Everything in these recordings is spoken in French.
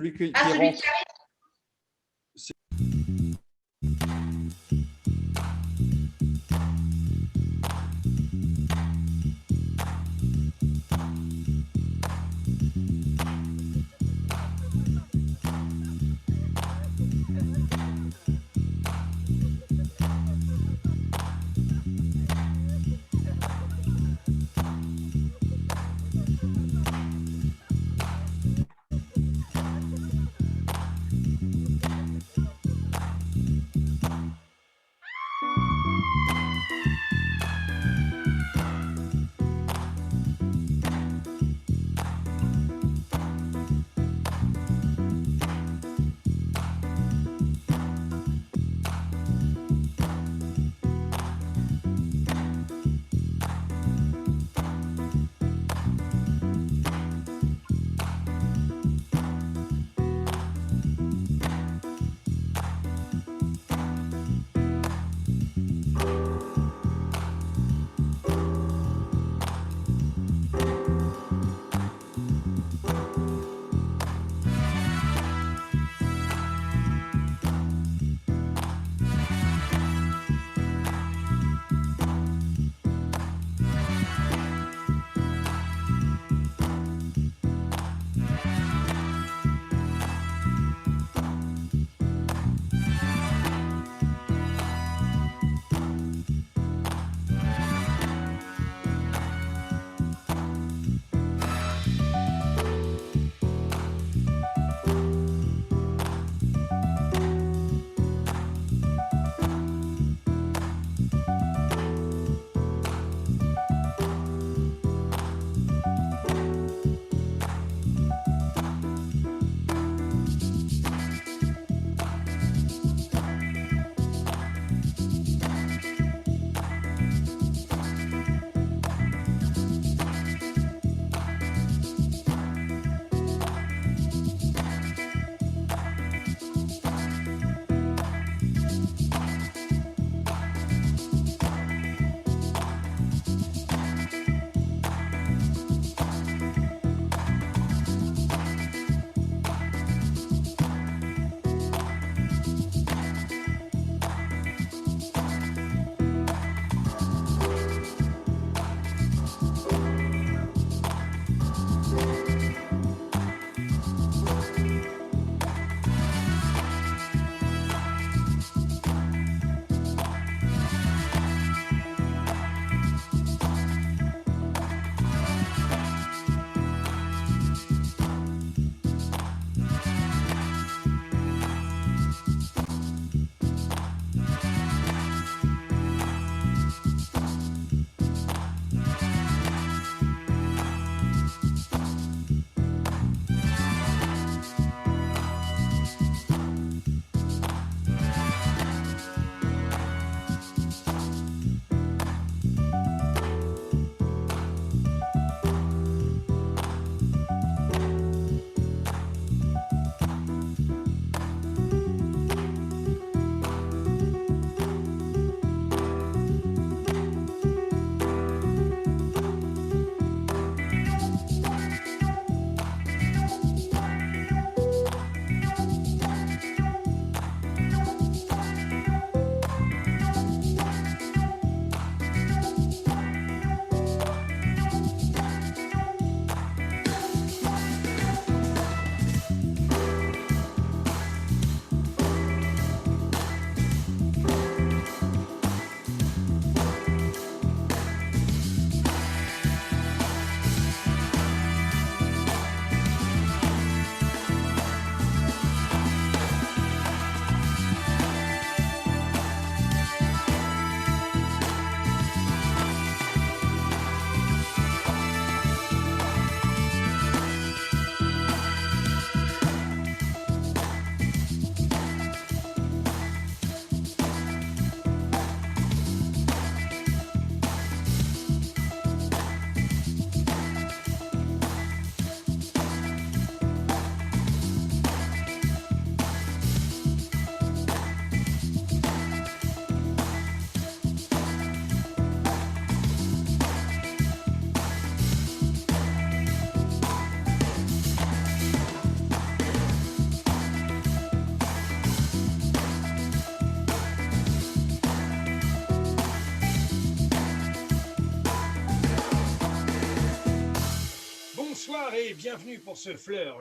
celui qui Ah, celui qui rentre. arrive. bienvenue pour ce Fleur,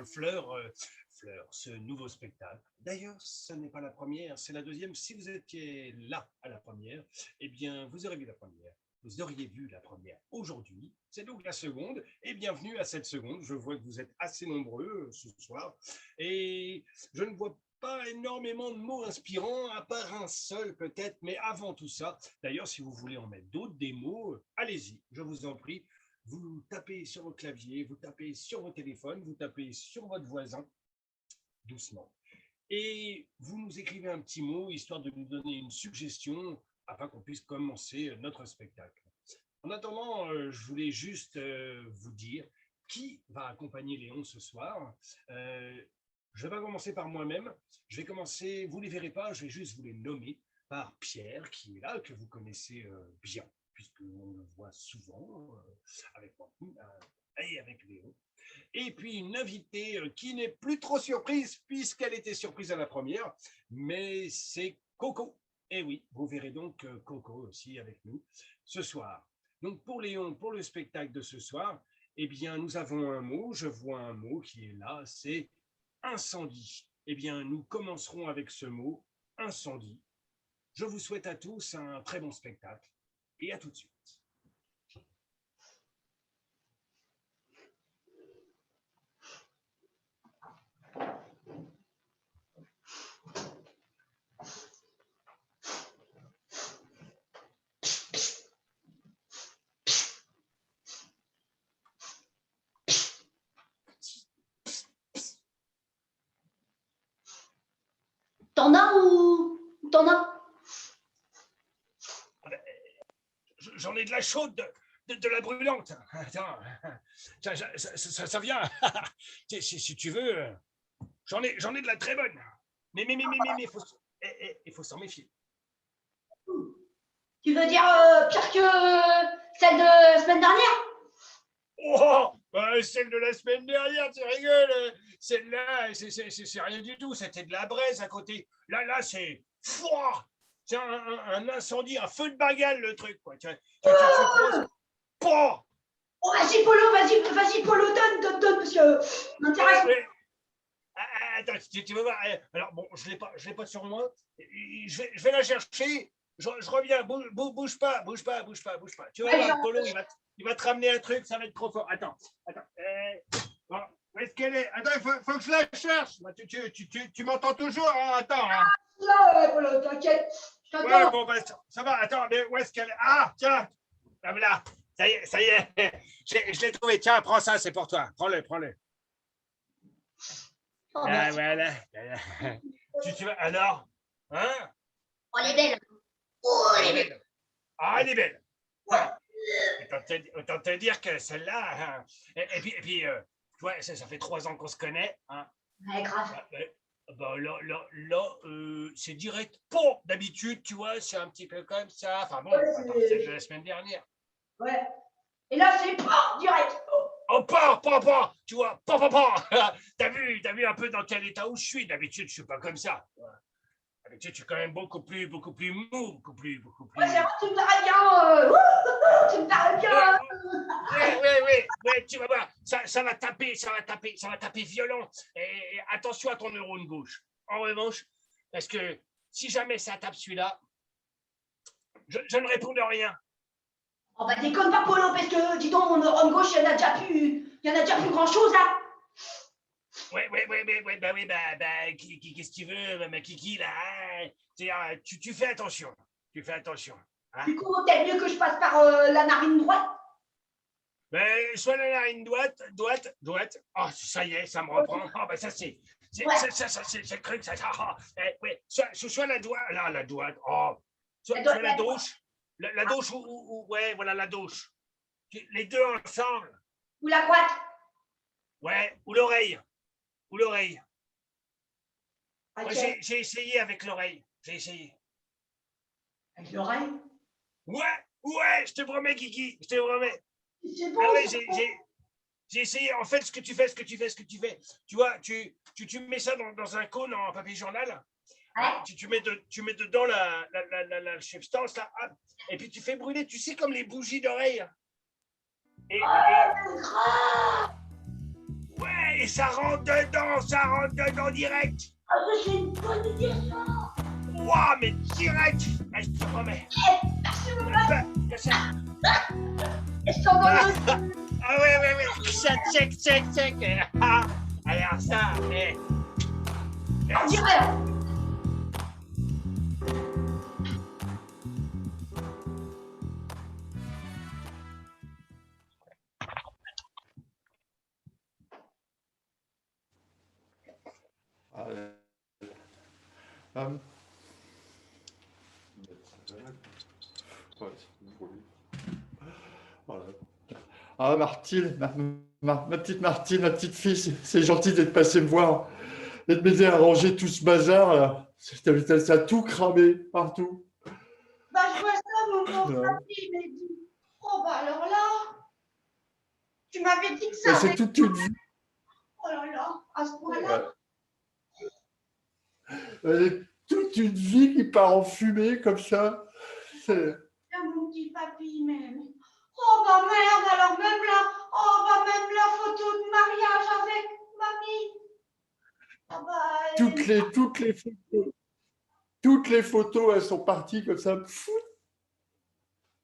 ce nouveau spectacle. D'ailleurs, ce n'est pas la première, c'est la deuxième. Si vous étiez là à la première, eh bien, vous aurez vu la première. Vous auriez vu la première aujourd'hui. C'est donc la seconde. Et bienvenue à cette seconde. Je vois que vous êtes assez nombreux ce soir. Et je ne vois pas énormément de mots inspirants, à part un seul peut-être. Mais avant tout ça, d'ailleurs, si vous voulez en mettre d'autres, des mots, allez-y, je vous en prie. Vous tapez sur votre clavier, vous tapez sur votre téléphone, vous tapez sur votre voisin, doucement. Et vous nous écrivez un petit mot, histoire de nous donner une suggestion, afin qu'on puisse commencer notre spectacle. En attendant, je voulais juste vous dire qui va accompagner Léon ce soir. Je vais pas commencer par moi-même, je vais commencer, vous ne les verrez pas, je vais juste vous les nommer par Pierre, qui est là, que vous connaissez bien, puisqu'on le voit souvent avec moi et avec Léon. Et puis une invitée qui n'est plus trop surprise, puisqu'elle était surprise à la première, mais c'est Coco. Et oui, vous verrez donc Coco aussi avec nous ce soir. Donc pour Léon, pour le spectacle de ce soir, eh bien nous avons un mot, je vois un mot qui est là, c'est incendie. Eh bien nous commencerons avec ce mot, incendie. Je vous souhaite à tous un très bon spectacle et à tout de suite. T'en as ou t'en as? J'en ai de la chaude, de la brûlante. Attends, ça vient. Si tu veux, j'en ai de la très bonne. Mais il faut s'en méfier. Tu veux dire pire que celle de la semaine dernière? Oh, celle de la semaine dernière, tu rigoles. Celle-là, c'est rien du tout. C'était de la braise à côté. Là, c'est froid. C'est un incendie, un feu de Bengale, le truc, quoi. Tu prends. Oh, vas-y, Polo, vas-y, Polo, donne, parce que m'intéresse. Attends, tu veux voir. Alors, bon, je l'ai pas sur moi. Je vais la chercher. Je reviens. Bouge pas. Tu vas voir, Polo, il va te ramener un truc, ça va être trop fort. Attends. Bon, où est-ce qu'elle est? Attends, il faut que je la cherche. Tu m'entends toujours, hein? Attends. Hein. Là, Polo, t'inquiète. Ouais, bon, bah, ça va. Attends, mais où est-ce qu'elle est? Ah, tiens. Ah, là. Ça y est. Je l'ai trouvé. Tiens, prends ça, c'est pour toi. Prends-le. Oh, voilà. Tu vas alors, hein? Oh, elle est belle. Oh, elle est belle. Ah, elle est belle. Autant te dire que celle-là. Hein. Et puis, tu vois, ça fait 3 ans qu'on se connaît. Hein. Ouais, grave. Là, c'est direct. Bon, d'habitude, tu vois, c'est un petit peu comme ça. Enfin bon, celle de la semaine dernière. Ouais. Et là, c'est pas direct. Oh, pas, tu vois, pas. T'as vu un peu dans quel état où je suis. D'habitude, je suis pas comme ça. D'habitude, je suis quand même beaucoup plus mou, beaucoup plus. Ouais, c'est vrai, tu me parais bien. Tu me parais bien. Ouais, tu vas voir, ça va taper violent. Et attention à ton neurone gauche. En revanche, parce que si jamais ça tape celui-là, je ne réponds de rien. Oh bah déconne pas, Polo, parce que dis donc, mon neurone gauche, il y en a déjà plus grand chose là. Ouais, qu'est-ce que tu veux, ma kiki là? Hein, tu fais attention. Hein? Du coup, peut-être mieux que je passe par la narine droite. Soit la narine droite. Oh, ça y est, ça me reprend. Oh, ça c'est le truc, ça. Ouais. Soit la droite. Oh, soit la douche. La douche ouais, voilà, la douche. Les deux ensemble. Ou la droite. Ouais, ou l'oreille. Okay. Ouais, j'ai essayé avec l'oreille. Avec l'oreille? Ouais, je te promets, Kiki, je te promets. C'est bon. Ah ouais, j'ai essayé. En fait, ce que tu fais. Tu vois, tu mets ça dans un cône en papier journal. Ouais. Tu mets dedans la substance, là, hop, et puis tu fais brûler, tu sais, comme les bougies d'oreille. C'est grave. Et ça rentre dedans direct. Ah, c'est une bonne idée, ça. Ouah, mais direct. Allez, je te promets. Merci, mon gars. Que ça. Et je t'en donne le... Ah ouais. Ça, check. Ah, alors ça, On dirait. Voilà. Ah, Martine, ma petite Martine, ma petite fille, c'est gentil d'être passé me voir et de m'aider à ranger tout ce bazar là. Ça a tout cramé partout. Bah, je vois ça, mon pauvre Ouais. papy, mais dis. Oh, bah, alors là, tu m'avais dit que Mais ça c'est avait... toute une vie. Oh là là, à ce point-là. Toute une vie qui part en fumée comme ça. C'est- Ah, mon petit papy, même. Oh, bah, merde, alors même là. Oh, bah, même la photo de mariage avec mamie. Ah, bah, toutes les photos, elles sont parties comme ça.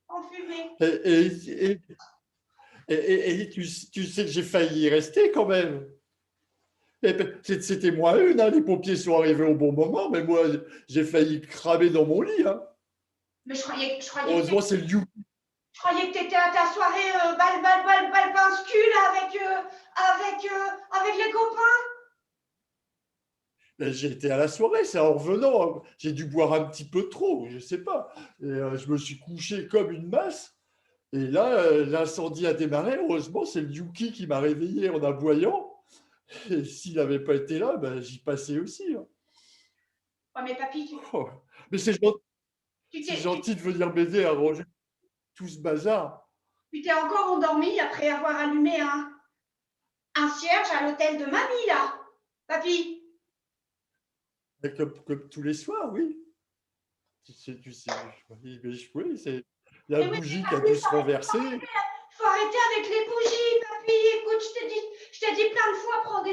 en fumée. Et tu sais que j'ai failli y rester quand même. C'était moi une, hein. Les pompiers sont arrivés au bon moment, mais moi, j'ai failli cramer dans mon lit. Hein. Mais je croyais Heureusement, c'est le you. je croyais que t'étais à ta soirée bal pince cul avec les copains. J'ai été à la soirée, c'est en revenant. Hein. J'ai dû boire un petit peu trop, je sais pas. Et je me suis couché comme une masse. Et là, l'incendie a démarré. Heureusement, c'est le Yuki qui m'a réveillé en aboyant. Et s'il n'avait pas été là, ben, j'y passais aussi. Hein. Oh, mais papy, Oh. Mais tu c'est t'es gentil de venir m'aider à ranger tout ce bazar. tu t'es encore endormi après avoir allumé un cierge à l'hôtel de mamie, là. Papy. Comme tous les soirs, oui. Tu sais, oui, c'est la Mais oui, bougie qui a papy, dû se renverser. faut arrêter avec les bougies, papy. Écoute, je t'ai dit plein de fois,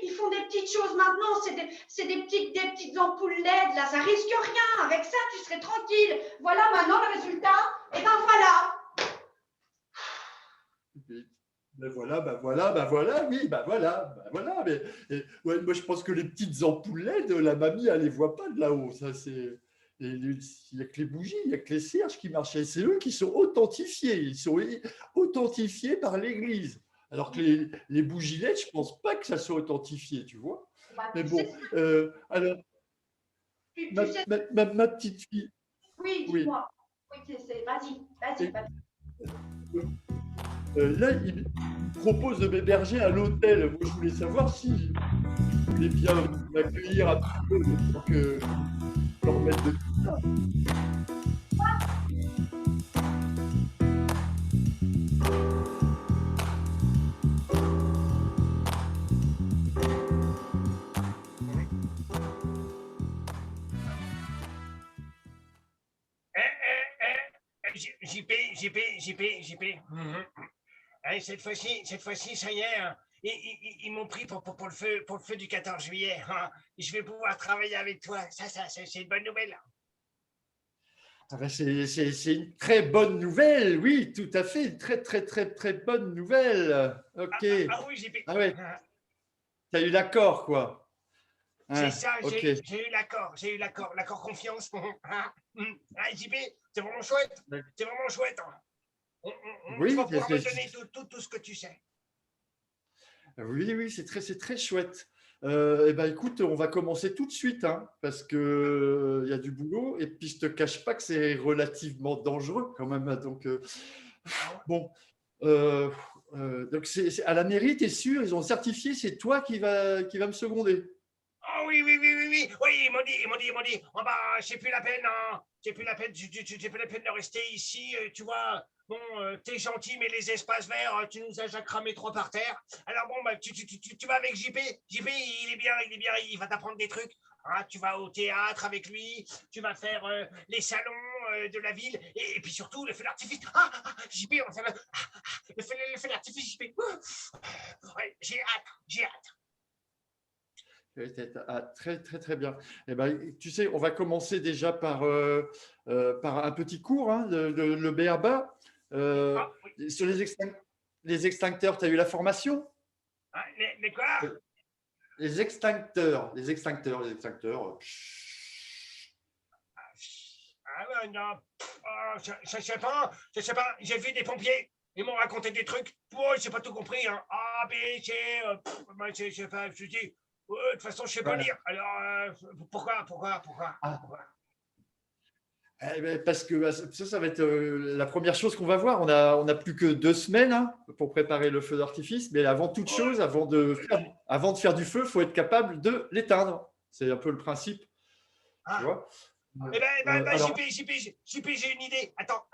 ils font des petites choses maintenant. C'est des petites ampoules LED, là. Ça risque rien. Avec ça, tu serais tranquille. Voilà maintenant le résultat. Et ben voilà. Oui, voilà. Ouais, moi, je pense que les petites ampoules LED, la mamie, elle les voit pas de là-haut. Ça, c'est. Il n'y a que les bougies, il n'y a que les cierges qui marchaient. C'est eux qui sont authentifiés. Ils sont authentifiés par l'Église. Alors que les bougies LED, je ne pense pas que ça soit authentifié, tu vois. Bah, Mais tu bon, sais, alors, tu sais. ma petite fille, Oui, oui. dis-moi. Oui, vas-y, Et- papy. Là, il propose de m'héberger à l'hôtel. Moi, je voulais savoir si vous voulez bien m'accueillir un petit peu pour que je leur remette de tout ça. JP. Allez, cette fois-ci, ça y est. Hein. Ils m'ont pris pour le feu du 14 juillet. Hein. Je vais pouvoir travailler avec toi. Ça, c'est une bonne nouvelle. Ah ben, c'est une très bonne nouvelle, oui, tout à fait, une très bonne nouvelle. Ok. Oui, JP. Ah ouais, tu as eu l'accord, quoi. C'est Hein, ça, ok. j'ai eu l'accord confiance. JP, c'est vraiment chouette. C'est vraiment chouette. Hein. Tu Oui, vas pouvoir me donner tout ce que tu sais. oui, c'est très chouette. Eh ben, écoute, on va commencer tout de suite, hein, parce que y a du boulot, et puis je te cache pas que c'est relativement dangereux quand même. Hein, donc, bon, donc à la mairie, tu es sûr, ils ont certifié, c'est toi qui va me seconder. Oh oui, ils m'ont dit, oh bah, c'est plus la peine, hein. C'est plus la peine, j'ai plus la peine de rester ici, tu vois. Bon, t'es gentil, mais les espaces verts, tu nous as déjà cramé 3 par terre. Alors bon, bah, tu vas avec JP. JP, il est bien, il va t'apprendre des trucs. Hein, tu vas au théâtre avec lui, tu vas faire les salons, de la ville, et puis surtout le feu d'artifice. Ah, JP, on fait le feu d'artifice, JP. Ouais, j'ai hâte, j'ai hâte. Très, très, très bien. Eh ben, tu sais, on va commencer déjà par un petit cours, hein, le BABA. Ah, oui. Sur les extincteurs, tu as eu la formation? Ah, les quoi? Les extincteurs, les extincteurs, les extincteurs. Ah ouais, non. Oh, je sais pas, je sais pas. J'ai vu des pompiers. Ils m'ont raconté des trucs. Oh, j'ai pas tout compris. Hein. A, B, C. Moi, je sais pas. Je dis, de toute façon, je sais pas Voilà. lire. Alors, pourquoi? Ah, eh ben, parce que ça va être la première chose qu'on va voir. On a plus que 2 semaines, hein, pour préparer le feu d'artifice. Mais avant toute Oh, chose, avant de faire du feu, il faut être capable de l'éteindre. C'est un peu le principe, tu ah. vois. JP, Alors, j'ai une idée. Attends,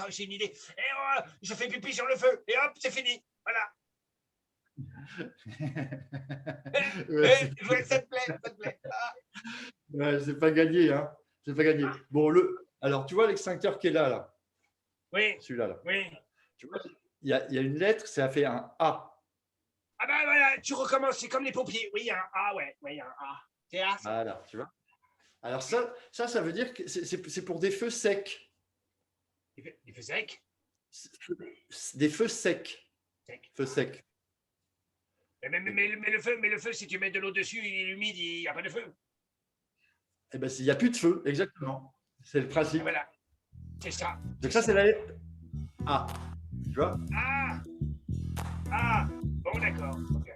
j'ai une idée. Et je fais pipi sur le feu. Et hop, c'est fini. Voilà. ouais, Ouais, ça te plaît, ça te plaît. Ah, c'est pas gagné, hein. C'est pas gagné. ah. Bon, alors tu vois l'extincteur qui est là, Oui, celui-là, là. oui. Tu vois, il y a une lettre, ça fait un A. Ah ben voilà, tu recommences, c'est comme les pompiers. Oui, un A, ouais, un A. C'est A, ça. Voilà, tu vois. Alors ça veut dire que c'est pour des feux secs. Des feux secs. Des feux secs. Sec. Feux secs. Mais le feu, si tu mets de l'eau dessus, il est humide, il n'y a pas de feu. Eh ben, il n'y a plus de feu, exactement. C'est le Et principe. voilà, c'est ça. Donc ça, c'est la lettre A. Tu vois, Ah, ah, bon, d'accord. Okay.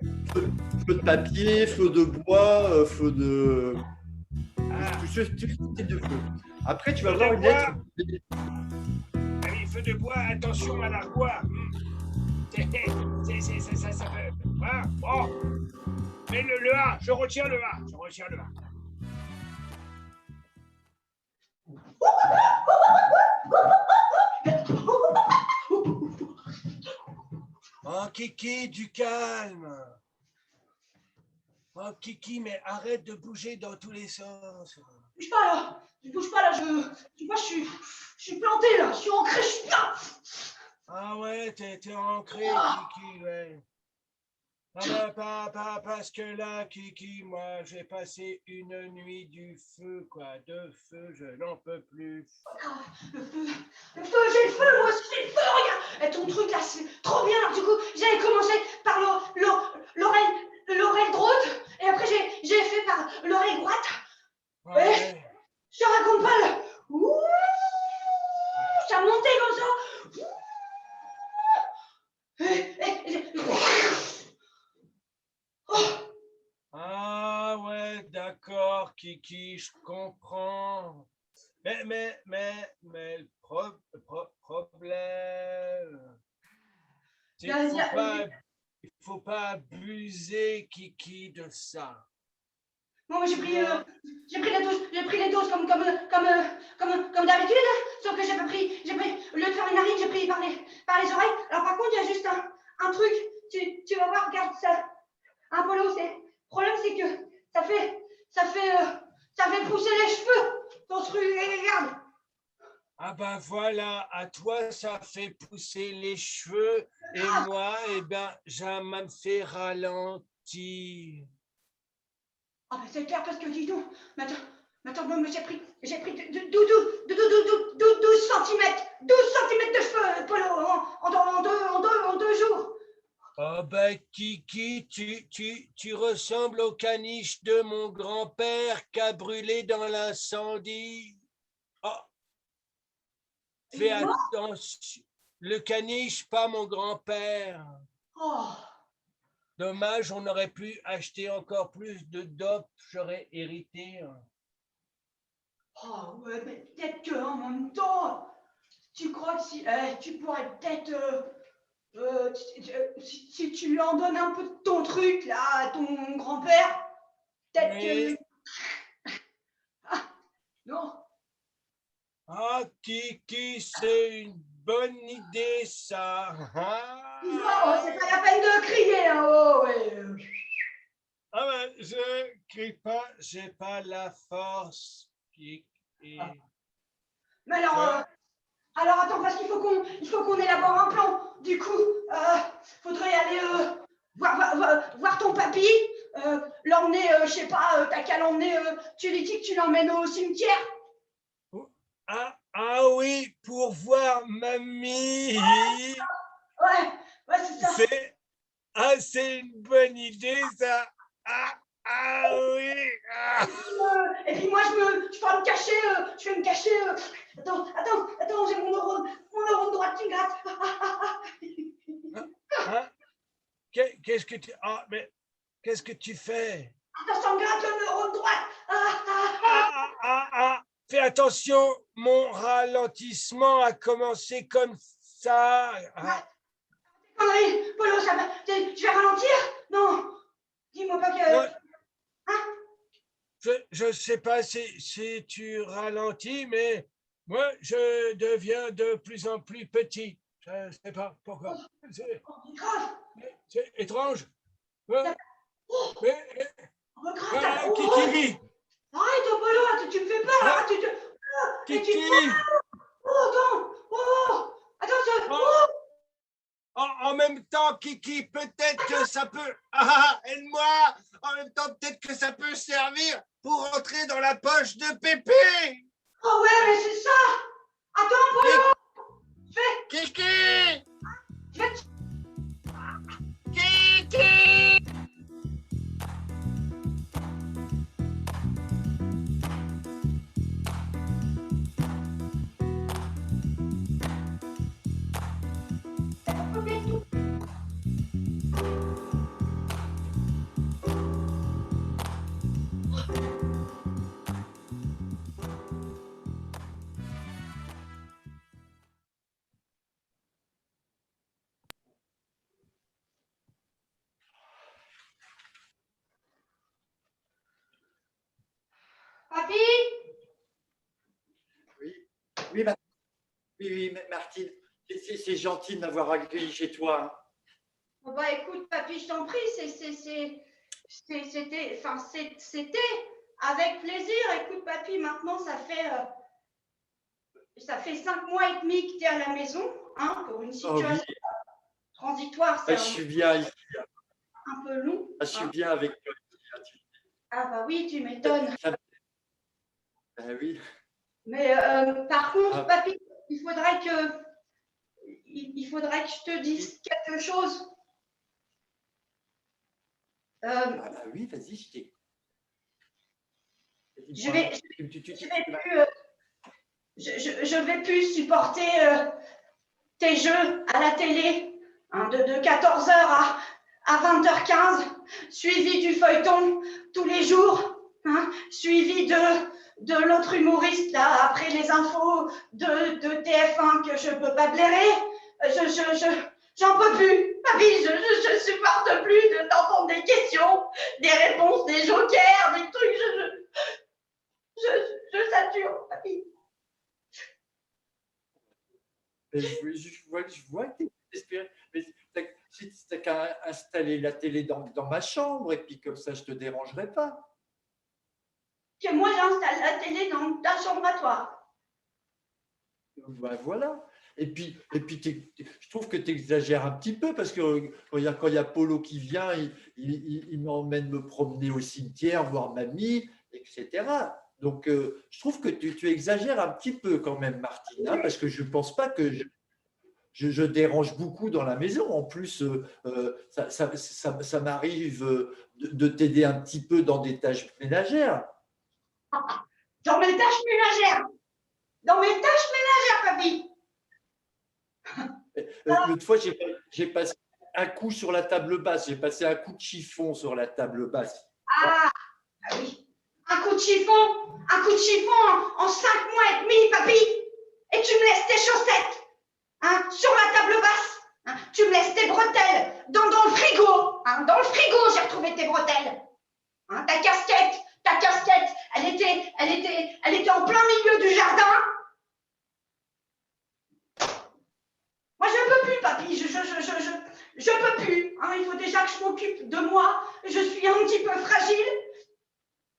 feu de papier, feu de bois, feu de... Ah, Tu sais, type de feu. Après, tu vas feu avoir de une bois. lettre... Ah oui, feu de bois, attention à la bois. Ça peut. Ah, bon. Mais le A, je retiens le A. Oh, Kiki, du calme. Oh, Kiki, mais arrête de bouger dans tous les sens. Bouge pas là, je bouge pas là, tu vois, je suis planté là, je suis ancré, je suis bien. Ah ouais, t'es ancré, Kiki, ouais. Ah ben, pas parce que là, Kiki, moi, j'ai passé une nuit du feu, quoi. De feu, je n'en peux plus. Le feu, j'ai le feu, moi aussi j'ai le feu, regarde. Et ton truc là, c'est trop bien. Alors, du coup, j'avais commencé par l'oreille droite, et après j'ai fait par l'oreille droite. Ouais. Je te raconte pas le. Ouh, ça montait comme ça. Oh. Ah ouais, d'accord, Kiki, je comprends. Mais le problème, c'est qu'il faut pas abuser, Kiki, de ça. Bon, j'ai pris les doses comme d'habitude, sauf que j'ai pris, au lieu de faire les narines, j'ai pris par les oreilles. Alors par contre, il y a juste un truc, tu vas voir, regarde ça, Apollo, le problème c'est que ça fait pousser les cheveux, ton truc, regarde. Ah ben voilà, à toi ça fait pousser les cheveux et moi, eh ben, ça me fait ralentir. Ah ben c'est clair parce que dis donc, mais attends, mais j'ai pris 12 centimètres, 12 centimètres de cheveux, Polo, en deux jours. Oh ben Kiki, tu ressembles au caniche de mon grand-père qui a brûlé dans l'incendie. Oh, fais attention, le caniche, pas mon grand-père. Oh. Dommage, on aurait pu acheter encore plus de dope, j'aurais hérité. Oh ouais, mais peut-être qu'en même temps, tu crois que tu pourrais peut-être, si tu lui en donnes un peu de ton truc là à ton grand-père, peut-être Oui. que. Ah, non. Ah, Kiki, c'est une bonne idée, ça. Non, c'est pas la peine de crier là-haut, ouais. Ah ben, je crie pas, j'ai pas la force, Kiki. Mais alors attends, parce qu'il faut qu'on élabore un plan. Du coup, faudrait aller voir ton papy, l'emmener, je sais pas, t'as qu'à l'emmener, tu lui dis que tu l'emmènes au cimetière. Ah oui, pour voir mamie. Ouais, c'est ça. C'est une bonne idée, ça. Oui. Et puis moi, je vais me cacher, je vais me cacher. Attends, j'ai mon neurone droite qui me gratte. Hein? Qu'est-ce que tu... mais qu'est-ce que tu fais? Attends, ça me gratte le neurone droite. Fais attention, mon ralentissement a commencé comme ça. Connerie, Polo, ça va. Je vais ralentir? Non. Dis-moi pas que... Non, Hein? je sais pas si tu ralentis, mais moi, je deviens de plus en plus petit. Je ne sais pas pourquoi. C'est grave. C'est étrange. Grave. Kiki! Arrête, Polo, tu me fais peur, là. Kiki! Attends, En même temps, Kiki, peut-être que ça peut... aide-moi! En même temps, peut-être que ça peut servir pour rentrer dans la poche de Pépé! Oh ouais, mais c'est ça! Attends, Polo! Kiki! Kiki! Papy? Oui, Martine, c'est gentil de m'avoir accueilli chez toi. Oh bah écoute, papy, je t'en prie, c'était avec plaisir. Écoute, papy, maintenant ça fait 5 mois et demi que tu es à la maison, hein, pour une situation transitoire, c'est Je suis bien ici. un peu long. Je suis bien avec toi. Ah bah oui, tu m'étonnes. Oui. Mais par contre, papy, il faudrait que je te dise quelque chose. Oui, vas-y, je t'écoute. Je vais plus supporter tes jeux à la télé, hein, de 14h à 20h15, suivi du feuilleton tous les jours, hein, suivi de l'autre humoriste là après les infos de TF1 que je peux pas blairer. J'en peux plus, papy, je supporte plus d'entendre des questions, des réponses, des jokers, des trucs, je sature, papy. Je vois que tu es désespéré. Mais tu n'as qu'à installer la télé dans ma chambre et puis comme ça, je ne te dérangerai pas. Que moi, j'installe la télé dans ta chambre à toi. Ben voilà. Et puis je trouve que tu exagères un petit peu parce que quand il y a Polo qui vient, il m'emmène me promener au cimetière, voir mamie, etc. Donc, je trouve que tu exagères un petit peu quand même, Martine, hein, parce que je ne pense pas que je dérange beaucoup dans la maison. En plus, ça m'arrive de t'aider un petit peu dans des tâches ménagères. Dans mes tâches ménagères. Dans mes tâches ménagères, papy. L'autre fois, j'ai passé un coup sur la table basse. J'ai passé un coup de chiffon sur la table basse. Ah oui. Un coup de chiffon en 5 mois et demi, papy. Et tu me laisses tes chaussettes, hein, sur la table basse. Hein, tu me laisses tes bretelles dans le frigo. Hein, dans le frigo, j'ai retrouvé tes bretelles. Hein, ta casquette, elle était en plein milieu du jardin. Moi, je peux plus, papy. Je peux plus. Hein, il faut déjà que je m'occupe de moi. Je suis un petit peu fragile.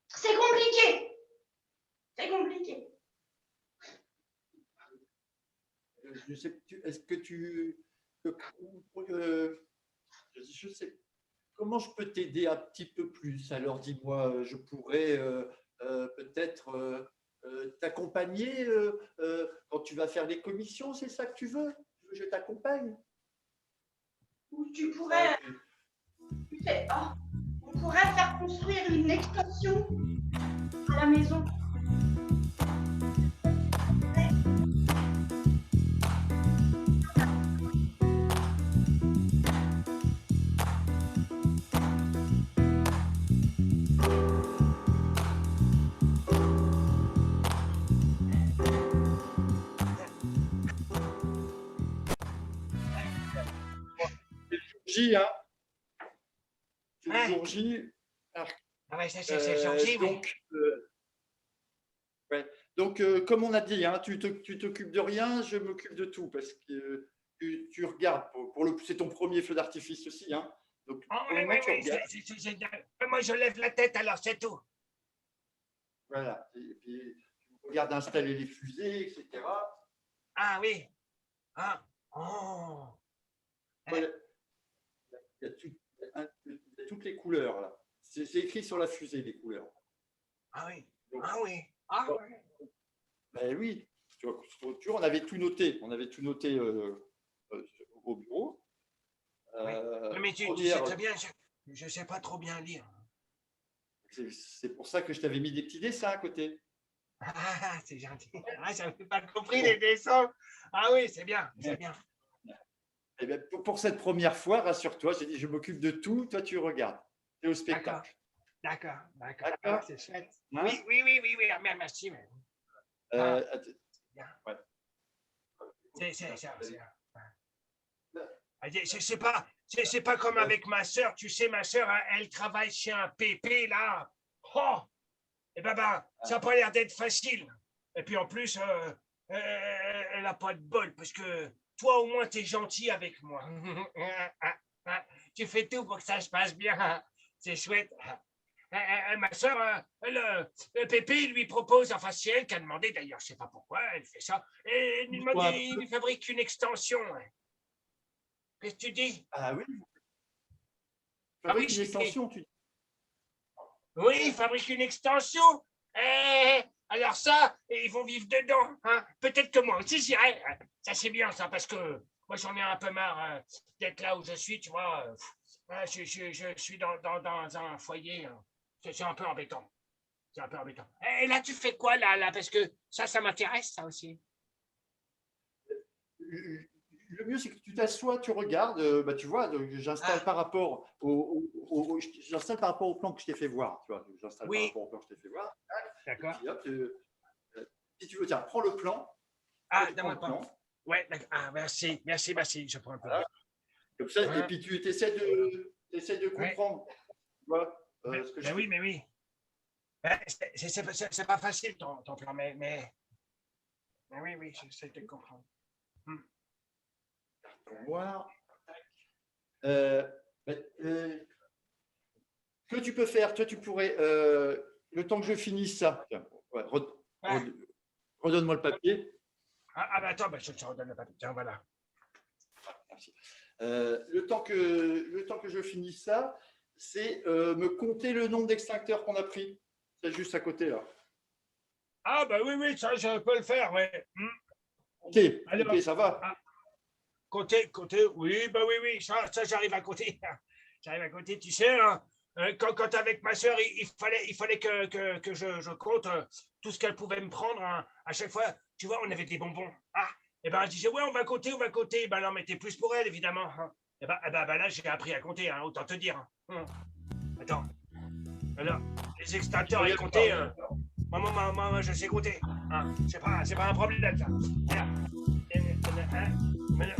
C'est compliqué. C'est compliqué. je sais, est-ce que tu, je sais, comment je peux t'aider un petit peu plus? Alors dis-moi, je pourrais peut-être t'accompagner quand tu vas faire les commissions, c'est ça que tu veux? Tu veux que je t'accompagne? Ou tu Ça, pourrais, tu sais, oh, on pourrait faire construire une extension à la maison. J, hein? C'est le Ouais. jour J. Ah ouais, c'est le jour J, oui. Donc, comme on a dit, hein, tu t'occupes de rien, je m'occupe de tout parce que tu regardes. C'est ton premier feu d'artifice aussi, hein. Donc, Ah pour ouais, le moment, ouais, tu ouais, regardes. c'est génial. Moi, je lève la tête, alors c'est tout. Voilà. Et puis, tu regardes installer les fusées, etc. Ah oui. Ah. Oh. Voilà. Il y a toutes les couleurs, là. C'est écrit sur la fusée, les couleurs. Ah oui. Donc, Ah oui. Ah bon, ouais. ben oui. Tu vois, on avait tout noté. On avait tout noté au bureau. Oui. Mais tu sais Première, très bien, je ne sais pas trop bien lire. c'est pour ça que je t'avais mis des petits dessins à côté. Ah, c'est gentil. Ah, j'avais pas compris les dessins. Ah oui, c'est bien, c'est bien. Eh bien, pour cette première fois, rassure-toi, j'ai dit je m'occupe de tout, toi tu regardes. Tu es au spectacle. D'accord. D'accord. Ah, c'est chouette. Hein? Oui, merci. Mais... bien. Ouais. C'est ça. C'est pas comme avec ma sœur. Tu sais, ma sœur, elle travaille chez un PP, là. Oh! Et ben, ça n'a pas l'air d'être facile. Et puis en plus, elle n'a pas de bol, parce que toi, au moins, tu es gentil avec moi. Tu fais tout pour que ça se passe bien. C'est chouette. Ma soeur, le Pépé, il lui propose, enfin c'est elle qui a demandé, d'ailleurs, je ne sais pas pourquoi, elle fait ça, et il lui fabrique une extension. Qu'est-ce que tu dis? Ah oui. Oui, Une extension, tu dis. Oui, il fabrique une extension. Alors ça, ils vont vivre dedans. Hein. Peut-être que moi aussi j'irai. Ça c'est bien ça, parce que moi j'en ai un peu marre d'être là où je suis, tu vois. Je suis dans un foyer. C'est un peu embêtant. C'est un peu embêtant. Et là, tu fais quoi là? Parce que ça m'intéresse, ça aussi. Le mieux, c'est que tu t'assois, tu regardes. Tu vois, j'installe par rapport j'installe par rapport au plan que je t'ai fait voir. Tu vois, j'installe par rapport au plan que je t'ai fait voir. D'accord. Puis, hop, si tu veux, tiens, prends le plan. Dans le plan. Ouais, d'accord. Ah, merci. Je prends le plan. Voilà. Comme ça, et puis tu essaies de comprendre. Tu vois, ce que je oui, mais oui. C'est pas facile ton plan, mais oui, j'essaie de comprendre. Pour voir. Ce que tu peux faire, toi, tu pourrais, le temps que je finisse ça, tiens, redonne-moi le papier. Attends, je te redonne le papier. Tiens, voilà. Merci. Le temps que je finisse ça, c'est me compter le nombre d'extincteurs qu'on a pris. C'est juste à côté, là. Ah, oui, ça, je peux le faire, oui. Ok, ça va. Compter, oui, oui, ça j'arrive à compter. J'arrive à compter, tu sais, hein, quand avec ma soeur, il fallait que je compte tout ce qu'elle pouvait me prendre à chaque fois. Tu vois, on avait des bonbons. Et ben, elle disait, ouais, on va compter. Ben, elle en mettait plus pour elle, évidemment. Hein. Et ben, là, j'ai appris à compter, hein, autant te dire. Attends. Alors, les extincteurs à compter, moi, je sais compter. Hein. C'est pas un problème, ça. Voilà.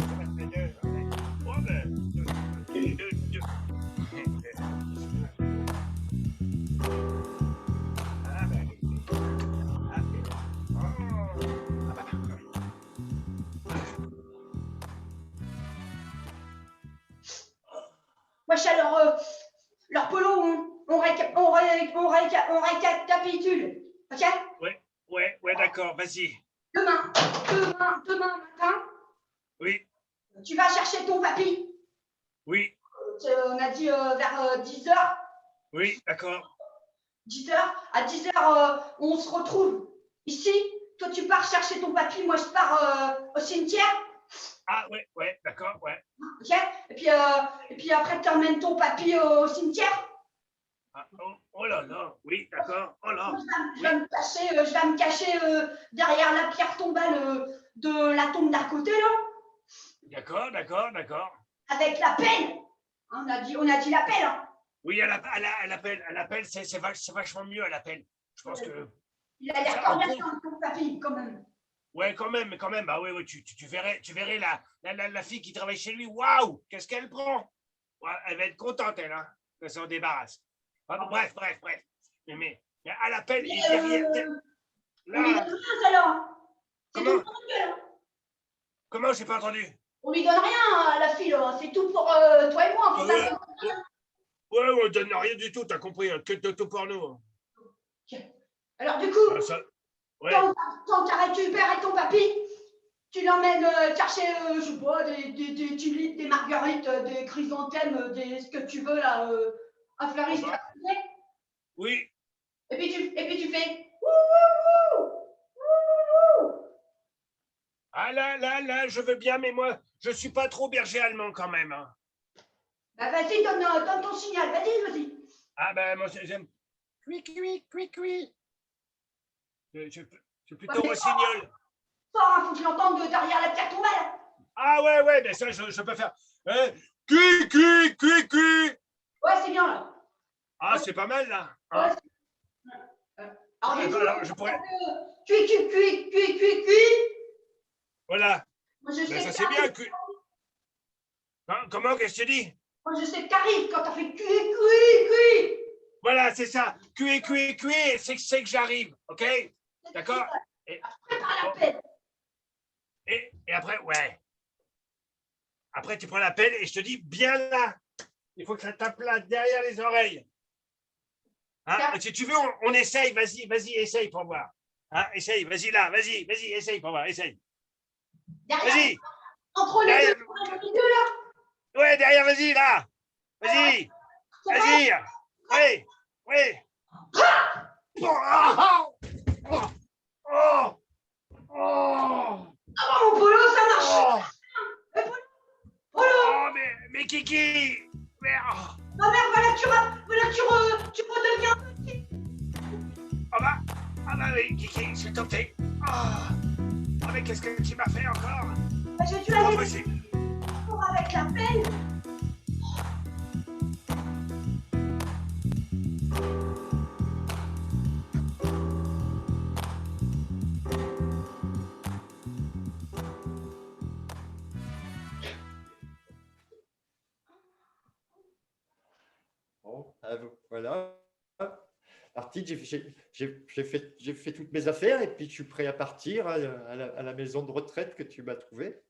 Wesh, alors, leur polo, on récapitule. Ok? Ouais, d'accord, vas-y. Demain matin, Oui, Tu vas chercher ton papy. oui, On a dit vers 10h. oui, d'accord. 10h. À 10h, on se retrouve ici. Toi, tu pars chercher ton papy. Moi, je pars au cimetière. Ah, ouais, ouais, d'accord, ouais. Ok. Et puis après, tu emmènes ton papy au cimetière. Ah, oh là là, oui, d'accord, oh là. Je vais me cacher derrière la pierre tombale de la tombe d'à côté, là, D'accord, d'accord, d'accord. avec la pelle. On a dit la pelle. Hein. Oui, elle appelle, c'est vachement mieux, elle appelle. Je pense que Il a l'air coriace, ton papy, quand même. ouais, quand même. Ah oui, oui, tu verrais la fille qui travaille chez lui. Waouh, qu'est-ce qu'elle prend? Ouais, elle va être contente, elle, hein, qu'elle s'en débarrasse. Ah, bref. Mais elle appelle et derrière, On lui donne là, rien, celle-là. C'est tout comment, pour nous, là. comment, j'ai pas entendu? On lui donne rien à la fille, là. C'est tout pour toi et moi. On fait ça comme ça. Ouais, on donne rien du tout, t'as compris, hein, que de tout pour nous. Alors, du coup, Ah, ça, ouais. quand tu as récupéré ton papy, tu l'emmènes chercher, je sais pas, des tulipes, des marguerites, des chrysanthèmes, ce que tu veux, là, un fleuriste. Oh, bah, oui. Et puis tu fais ouh, ouh, ouh, ouh, ouh. Ah là, je veux bien, mais moi, je suis pas trop berger allemand quand même. Hein. Bah vas-y, donne ton signal, vas-y. Ah ben, moi, j'aime. Cui. Je suis plutôt Ouais, rossignol. fort, hein, faut que je l'entende de derrière la pierre tombale. Ah ouais, mais ça, je peux faire. Cui. Ouais, c'est bien là. Ah, c'est pas mal, là. Ouais, Hein. alors, du coup, Alors, je pourrais. cuit. Voilà. Moi, je Ben, sais ça, que c'est bien. t'arrives. Hein, comment, qu'est-ce que tu dis? Moi, je sais que t'arrives quand t'as fait cuit. Voilà, c'est ça. Cui, c'est que j'arrive. OK? D'accord? Et, Prépare la bon, peine. et après, ouais. Après, tu prends la pelle et je te dis bien là. Il faut que ça tape là, derrière les oreilles. Hein? Si tu veux, on essaye. Vas-y, essaye pour voir. Hein? Essaye, vas-y là, vas-y, essaye pour voir, essaye. Derrière, Vas-y. entre les Derrière. deux, entre les deux là. Ouais, derrière, vas-y là. Vas-y. Oui. Ah, mon polo, ça marche. Polo. Oh, mais Kiki. Merde. Ma mère, voilà, tu redeviens petit. Ah bah oui, Kiki, s'il te plaît. Ah, mais qu'est-ce que tu m'as fait encore? J'ai dû C'est pas aller possible. pour avec la pelle. Bon, voilà. Parti, j'ai fait toutes mes affaires et puis je suis prêt à partir à la maison de retraite que tu m'as trouvée.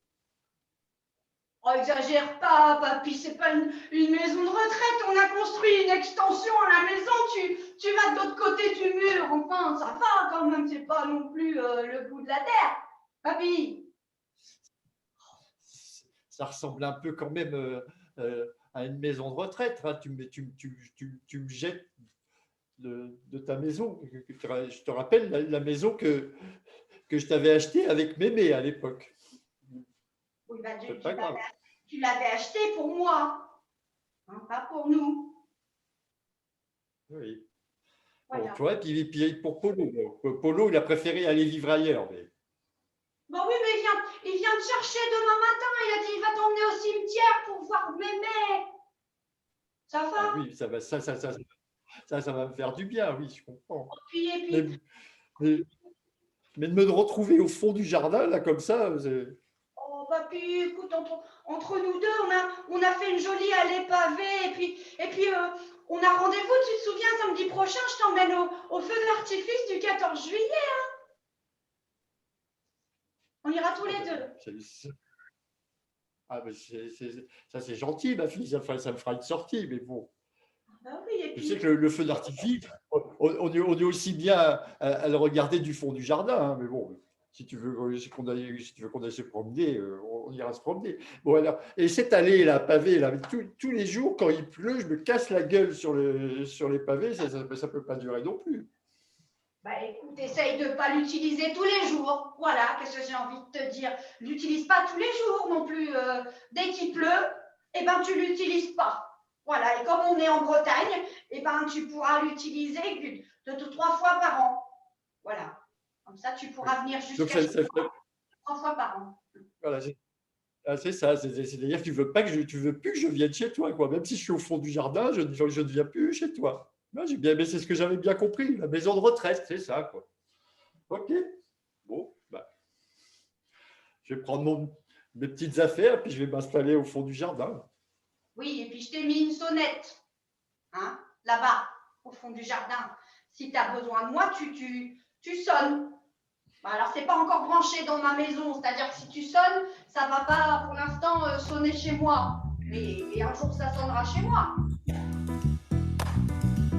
Oh, exagère pas, papy, c'est pas une maison de retraite. On a construit une extension à la maison. Tu vas de l'autre côté du mur. Enfin, ça va quand même. C'est pas non plus le bout de la terre. Papy. Ça ressemble un peu quand même à une maison de retraite. Hein. Tu me jettes de ta maison. Je te rappelle la maison que je t'avais achetée avec Mémé à l'époque. Oui, bah, C'est pas grave. tu l'avais acheté pour moi, hein, pas pour nous. Oui. Voilà. Bon, tu vois, puis pour Polo. Polo, il a préféré aller vivre ailleurs. Mais... Bon, oui, mais il vient te chercher demain matin. Il a dit il va t'emmener au cimetière pour voir Mémé. Ça va? Ah oui, ça va me faire du bien, oui, je comprends. Et puis, Mais de me retrouver au fond du jardin, là, comme ça, c'est... oh, papy, écoute, entre nous deux, on a fait une jolie allée pavée. Et puis on a rendez-vous, tu te souviens, samedi prochain, je t'emmène au feu d'artifice du 14 juillet. Hein. On ira tous les deux. Ah, mais ça, c'est gentil, ma fille, ça me fera une sortie, mais bon. Ah oui, et Tu puis, sais que le feu d'artifice, on est aussi bien à le regarder du fond du jardin, hein, mais bon, si tu veux qu'on aille se promener, on ira se promener. Bon, alors, et cette allée là, pavée, là, tous les jours, quand il pleut, je me casse la gueule sur les pavés, ça ne peut pas durer non plus. Bah écoute, essaye de ne pas l'utiliser tous les jours. Voilà, qu'est-ce que j'ai envie de te dire. L'utilise pas tous les jours non plus. Dès qu'il pleut, eh ben tu l'utilises pas. Voilà, et comme on est en Bretagne, eh ben tu pourras l'utiliser 2 ou 3 fois par an. Voilà. Comme ça, tu pourras venir Donc, jusqu'à chez moi 3 fois par an. voilà, c'est ça. C'est-à-dire que tu veux plus que je vienne chez toi, quoi. Même si je suis au fond du jardin, je ne viens plus chez toi. Moi, mais c'est ce que j'avais bien compris. La maison de retraite, c'est ça, quoi. Ok. Bon, bah, je vais prendre mes petites affaires, puis je vais m'installer au fond du jardin. Oui, et puis je t'ai mis une sonnette, hein, là-bas, au fond du jardin. Si tu as besoin de moi, tu sonnes. Bah, alors, ce n'est pas encore branché dans ma maison, c'est-à-dire que si tu sonnes, ça ne va pas pour l'instant sonner chez moi. Mais un jour, ça sonnera chez moi.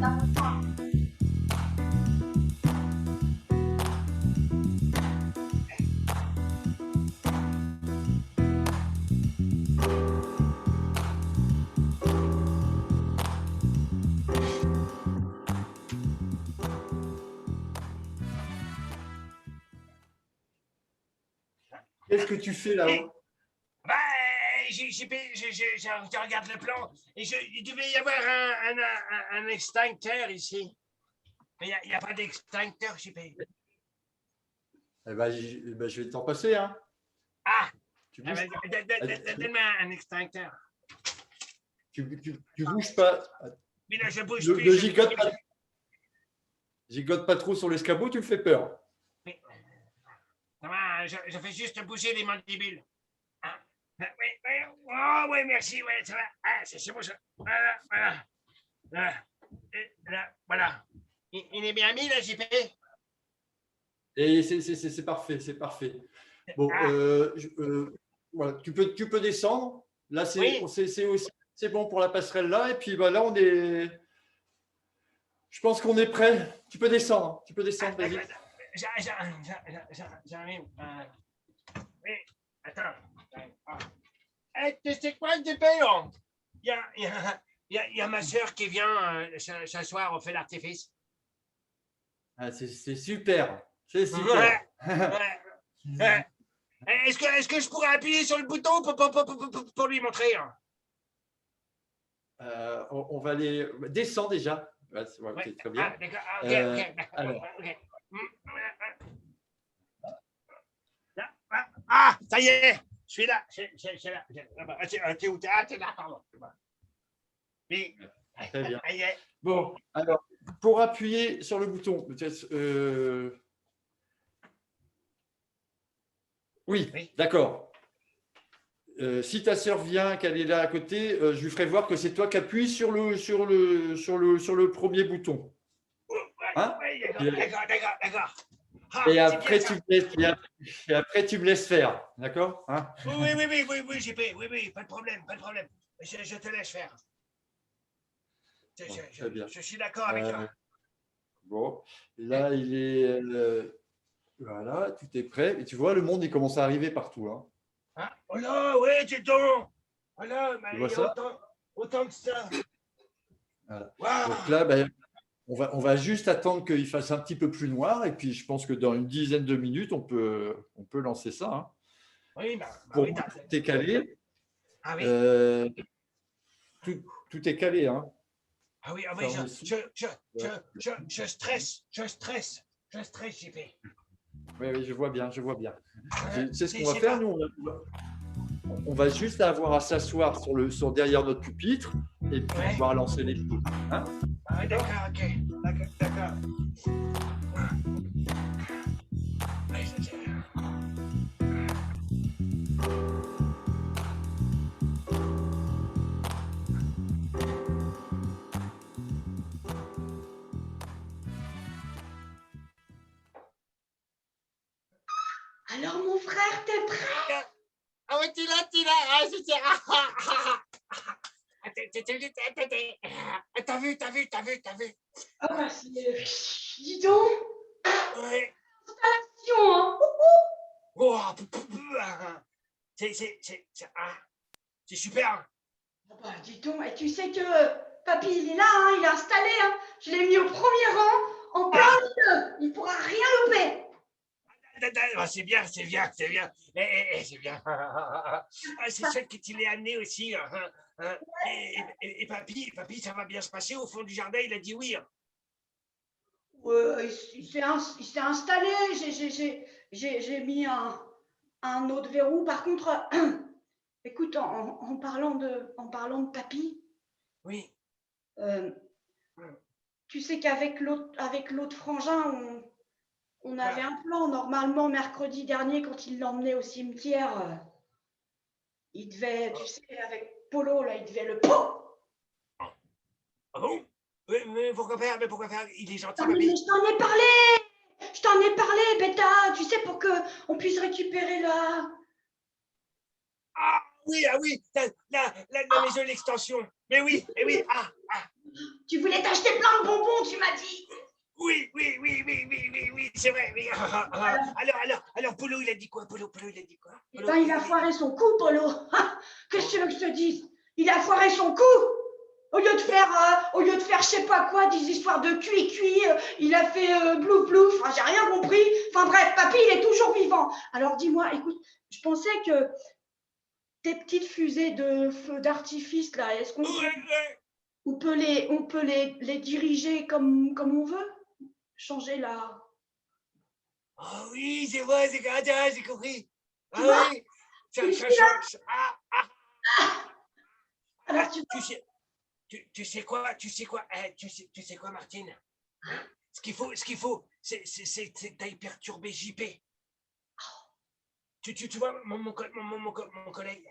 T'as besoin. Qu'est-ce que tu fais là-haut? Bah, je regarde le plan et il devait y avoir un extincteur ici. Mais il n'y a pas d'extincteur, JP. Eh ben, je vais t'en passer, hein. Ah, Tu bouges, donne-moi un extincteur. tu bouges pas. Mais là, je bouge Ne plus. gigote pas trop sur l'escabeau, tu me fais peur. Ça va, je fais juste bouger les mandibules. Ah, oui, oh, oui, merci, ouais, ça va. Ah, c'est bon, ça. Voilà, voilà. Et là, voilà. Il est bien mis, là, JP? Et c'est parfait, c'est parfait. Bon, voilà, tu peux descendre. Là, c'est bon pour la passerelle là. Et puis bah, là, je pense qu'on est prêt. Tu peux descendre. Vas-y. J'arrive. Oui, attends. Hey, tu sais quoi, JP? Il y a ma soeur qui vient ce soir, on fait l'artifice. Ah, c'est super. C'est super. Ouais. Est-ce que je pourrais appuyer sur le bouton pour lui montrer? On va aller. Descends déjà. Ouais, Ouais. très bien. Ah, d'accord. Ok. Alors. Ah, ça y est. Je suis là. Je suis là. T'es où? Ah, t'es là, pardon. Oui. Très bien. Ça y est. Bon, alors, pour appuyer sur le bouton, peut-être. Oui, d'accord. Si ta sœur vient, qu'elle est là à côté, je lui ferai voir que c'est toi qui appuies sur le premier bouton. Hein? Oui, d'accord. Ah, et après, tu me laisses faire. D'accord? Hein? Oui, JP. Oui, pas de problème. Je te laisse faire. Très bien. Je suis d'accord avec toi. Bon, là, il est. Voilà, tout est prêt. Et tu vois, le monde, il commence à arriver partout. Hein. Ah, oh là, ouais, dis donc. Voilà, mais Tu vois il y a ça? autant que ça. Voilà. Wow. Donc là, ben, on va juste attendre qu'il fasse un petit peu plus noir. Et puis, je pense que dans une dizaine de minutes, on peut lancer ça. Hein. Oui, Pour oui, tout est calé. Ah oui. Tout est calé. Hein. Ah oui, je stresse, JP. Oui, je vois bien. C'est ce qu'on va C'est faire, nous. On va juste avoir à s'asseoir sur derrière notre pupitre et puis pouvoir lancer les choses. Hein? Ah, d'accord, ok. D'accord. Alors, mon frère, t'es prêt? Ah ouais, t'es là. Ah, T'as vu? Ah bah, dis donc, Ouais. attention, hein. Oh, C'est super. Ah bah, dis donc, et tu sais que papy, il est là, hein, il est installé. Hein. Je l'ai mis au premier rang, en plein milieu. Il pourra rien louper. C'est bien, c'est bien, c'est bien. C'est bien. C'est chouette que tu l'aies amené aussi. Et papy, ça va bien se passer au fond du jardin, il a dit oui. Il s'est installé. J'ai mis un autre verrou. Par contre, écoute, en parlant de papy, Oui. tu sais qu'avec l'autre frangin, on avait un plan. Normalement, mercredi dernier, quand il l'emmenait au cimetière, il devait, tu sais, avec Polo, là, il devait le... Ah bon? Mais pourquoi faire? Il est gentil, Non, mais papy. je t'en ai parlé. Je t'en ai parlé, bêta. Tu sais, pour qu'on puisse récupérer la... Ah oui, la maison l'extension. Mais oui, et oui, Tu voulais t'acheter plein de bonbons, tu m'as dit. oui, c'est vrai, oui. Alors, Polo, il a dit quoi? Polo, il a dit quoi? Eh ben, il a foiré son coup, Polo. Qu'est-ce que tu veux que je te dise? Il a foiré son coup. Au lieu de faire je sais pas quoi, des histoires de cuit, il a fait blouf. Enfin, j'ai rien compris. Enfin bref, papy, il est toujours vivant. Alors dis-moi, écoute, je pensais que tes petites fusées de feu d'artifice là, est-ce qu'on peut les diriger comme on veut? Changer la... Ah oui, c'est vrai, j'ai compris. Tu vois? Oui, Tu ça suis là? change. Alors tu Tu sais quoi, tu sais quoi, Martine? Ce qu'il faut, c'est que t'ailles perturber JP. Tu vois, mon collègue.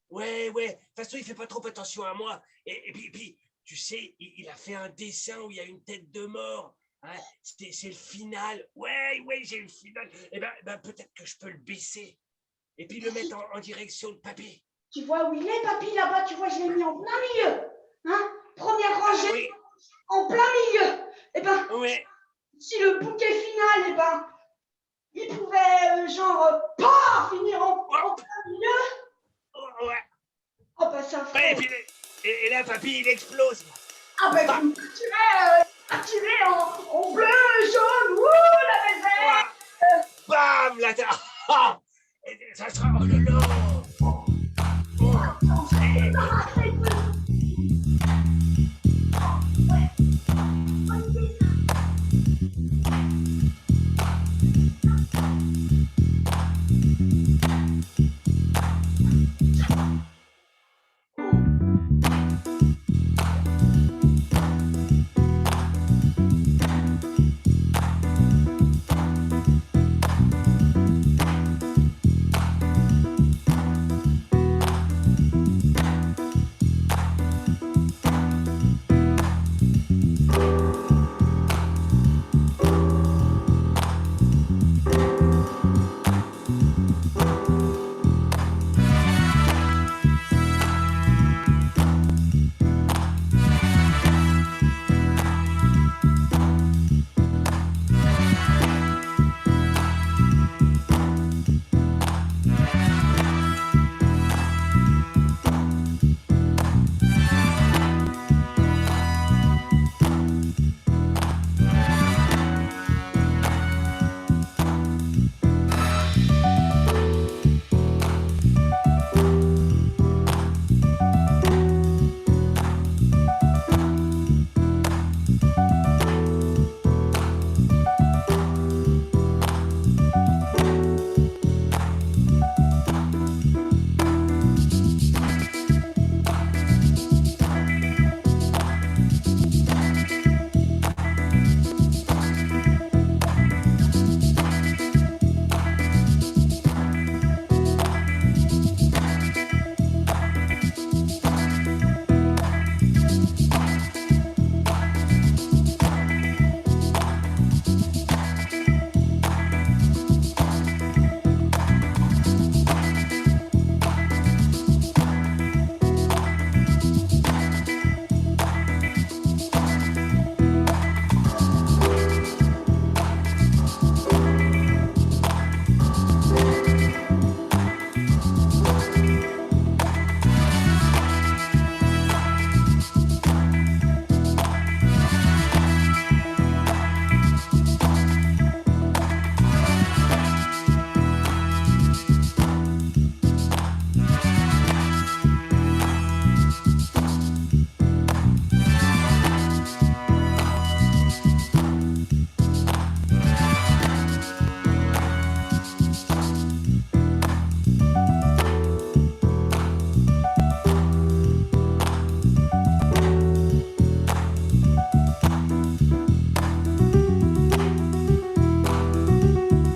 ouais. Ouais. De toute façon, il fait pas trop attention à moi. Et puis, tu sais, il a fait un dessin où il y a une tête de mort. Hein, c'est le final. Ouais, j'ai le final. Et ben, peut-être que je peux le baisser. Et puis le mettre en direction de papy. Tu vois où il est, papy, là-bas? Tu vois, je l'ai mis en plein milieu. Hein? Première rangée, Oui, en plein milieu. Eh ben, ouais. si le bouquet final, eh ben, il pouvait, finir en plein milieu. Ouais. Oh, bah, ça Ouais, ferait... et là, papy, il explose. Ah, bah, tu me partirais en bleu, jaune, la réserve. Bam, là, ça sera... Oh là là.